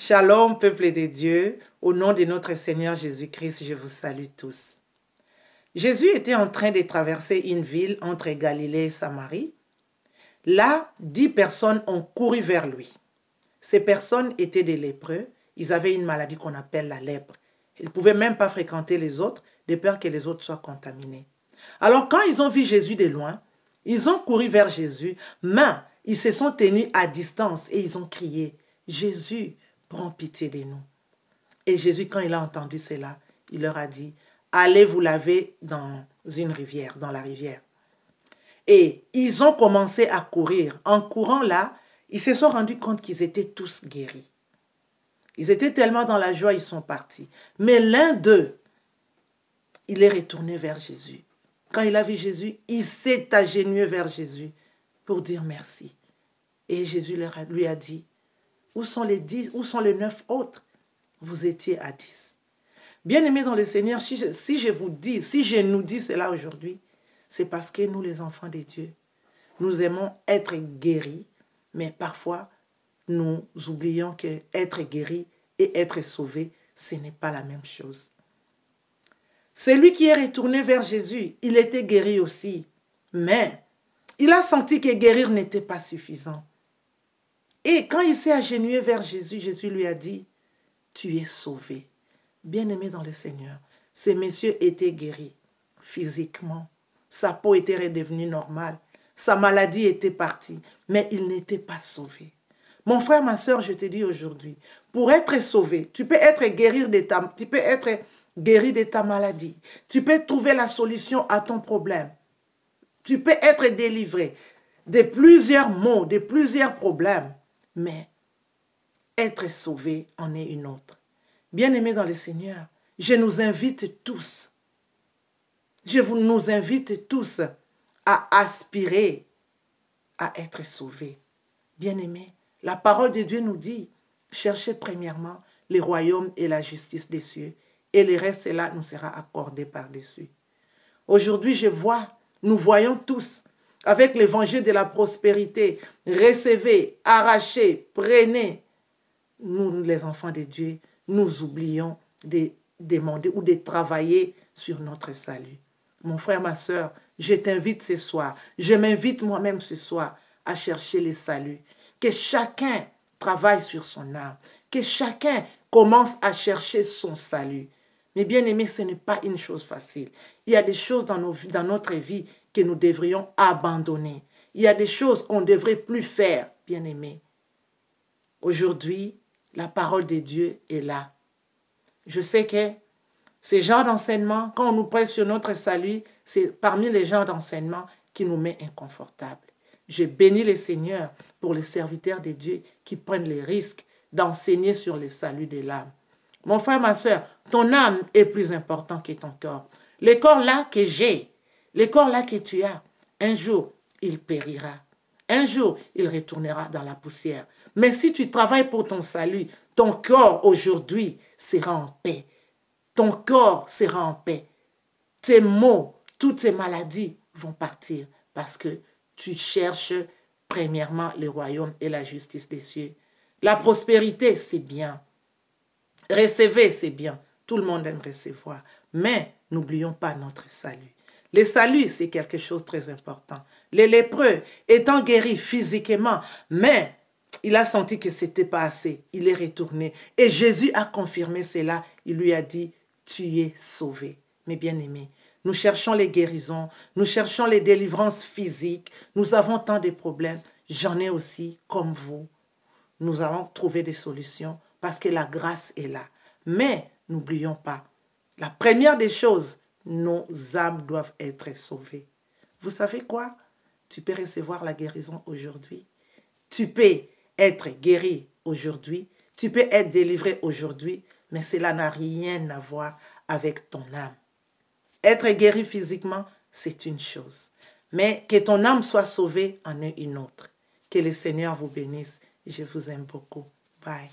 Shalom, peuple de Dieu, au nom de notre Seigneur Jésus-Christ, je vous salue tous. Jésus était en train de traverser une ville entre Galilée et Samarie. Là, 10 personnes ont couru vers lui. Ces personnes étaient des lépreux. Ils avaient une maladie qu'on appelle la lèpre. Ils ne pouvaient même pas fréquenter les autres, de peur que les autres soient contaminés. Alors, quand ils ont vu Jésus de loin, ils ont couru vers Jésus, mais ils se sont tenus à distance et ils ont crié, « Jésus, prends pitié de nous. » Et Jésus, quand il a entendu cela, il leur a dit, « Allez vous laver dans une rivière, dans la rivière. » Et ils ont commencé à courir. En courant là, ils se sont rendus compte qu'ils étaient tous guéris. Ils étaient tellement dans la joie, ils sont partis. Mais l'un d'eux, il est retourné vers Jésus. Quand il a vu Jésus, il s'est agenouillé vers Jésus pour dire merci. Et Jésus lui a dit, où sont les 10, où sont les 9 autres? Vous étiez à 10. Bien-aimés dans le Seigneur, si je nous dis cela aujourd'hui, c'est parce que nous, les enfants de Dieu, nous aimons être guéris, mais parfois, nous oublions que être guéri et être sauvé, ce n'est pas la même chose. Celui qui est retourné vers Jésus, il était guéri aussi, mais il a senti que guérir n'était pas suffisant. Et quand il s'est agenouillé vers Jésus, Jésus lui a dit, « Tu es sauvé. » Bien-aimé dans le Seigneur, ce monsieur était guéri physiquement. Sa peau était redevenue normale. Sa maladie était partie, mais il n'était pas sauvé. Mon frère, ma soeur, je te dis aujourd'hui, pour être sauvé, tu peux être guéri de ta maladie. Tu peux trouver la solution à ton problème. Tu peux être délivré de plusieurs maux, de plusieurs problèmes. Mais être sauvé en est une autre. Bien-aimés dans le Seigneur, je nous invite tous à aspirer à être sauvés. Bien-aimés, la parole de Dieu nous dit, cherchez premièrement le royaume et la justice des cieux, et le reste, cela nous sera accordé par-dessus. Aujourd'hui, nous voyons tous, avec l'évangile de la prospérité, recevez, arrachez, prenez. Nous, les enfants de Dieu, nous oublions de demander ou de travailler sur notre salut. Mon frère, ma soeur, je t'invite ce soir, je m'invite moi-même ce soir à chercher le salut. Que chacun travaille sur son âme, que chacun commence à chercher son salut. Mais bien aimé, ce n'est pas une chose facile. Il y a des choses dans notre vie que nous devrions abandonner. Il y a des choses qu'on ne devrait plus faire, bien aimé. Aujourd'hui, la parole de Dieu est là. Je sais que ces genres d'enseignement, quand on nous presse sur notre salut, c'est parmi les genres d'enseignement qui nous met inconfortables. Je bénis le Seigneur pour les serviteurs de Dieu qui prennent les risques d'enseigner sur le salut de l'âme. Mon frère, ma soeur, ton âme est plus important que ton corps. Le corps là que j'ai, le corps là que tu as, un jour, il périra. Un jour, il retournera dans la poussière. Mais si tu travailles pour ton salut, ton corps aujourd'hui sera en paix. Ton corps sera en paix. Tes maux, toutes tes maladies vont partir parce que tu cherches premièrement le royaume et la justice des cieux. La prospérité, c'est bien. Recevez, c'est bien. Tout le monde aime recevoir. Mais n'oublions pas notre salut. Le salut, c'est quelque chose de très important. Les lépreux étant guéris physiquement, mais il a senti que ce n'était pas assez. Il est retourné. Et Jésus a confirmé cela. Il lui a dit, tu es sauvé. Mes bien-aimés, nous cherchons les guérisons, nous cherchons les délivrances physiques. Nous avons tant de problèmes. J'en ai aussi, comme vous. Nous allons trouver des solutions parce que la grâce est là. Mais n'oublions pas, la première des choses, nos âmes doivent être sauvées. Vous savez quoi? Tu peux recevoir la guérison aujourd'hui. Tu peux être guéri aujourd'hui. Tu peux être délivré aujourd'hui. Mais cela n'a rien à voir avec ton âme. Être guéri physiquement, c'est une chose. Mais que ton âme soit sauvée en est une autre. Que le Seigneur vous bénisse. Je vous aime beaucoup. Bye.